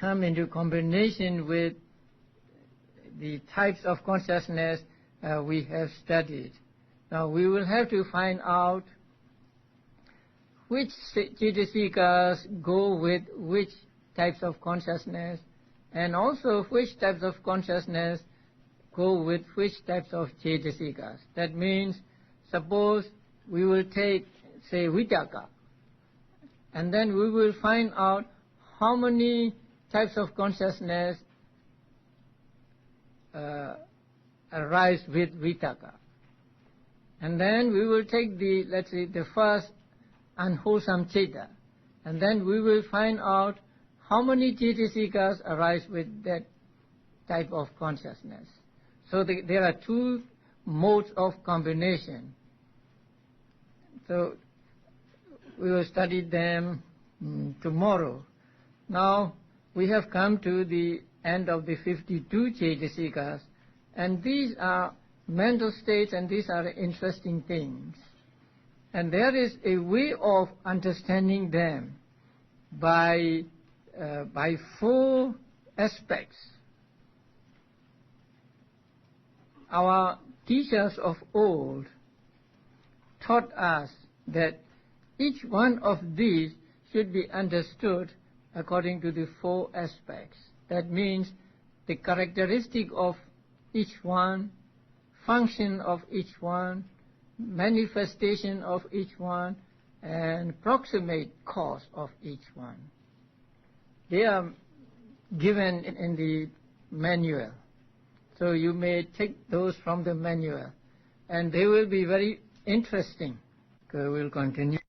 come into combination with the types of consciousness we have studied. Now we will have to find out which Cetasikas go with which types of consciousness, and also which types of consciousness go with which types of Cetasikas. That means, suppose we will take, say, Vitaka, and then we will find out how many types of consciousness arise with vitaka. And then we will take the, let's say, the first unwholesome citta, and then we will find out how many citasikas arise with that type of consciousness. So there are two modes of combination. So we will study them tomorrow. Now we have come to the end of the 52 cetasikas, and these are mental states, and these are interesting things. And there is a way of understanding them by four aspects. Our teachers of old taught us that each one of these should be understood according to the four aspects. That means the characteristic of each one, function of each one, manifestation of each one, and proximate cause of each one. They are given in the manual. So you may take those from the manual, and they will be very interesting. Okay, we'll continue.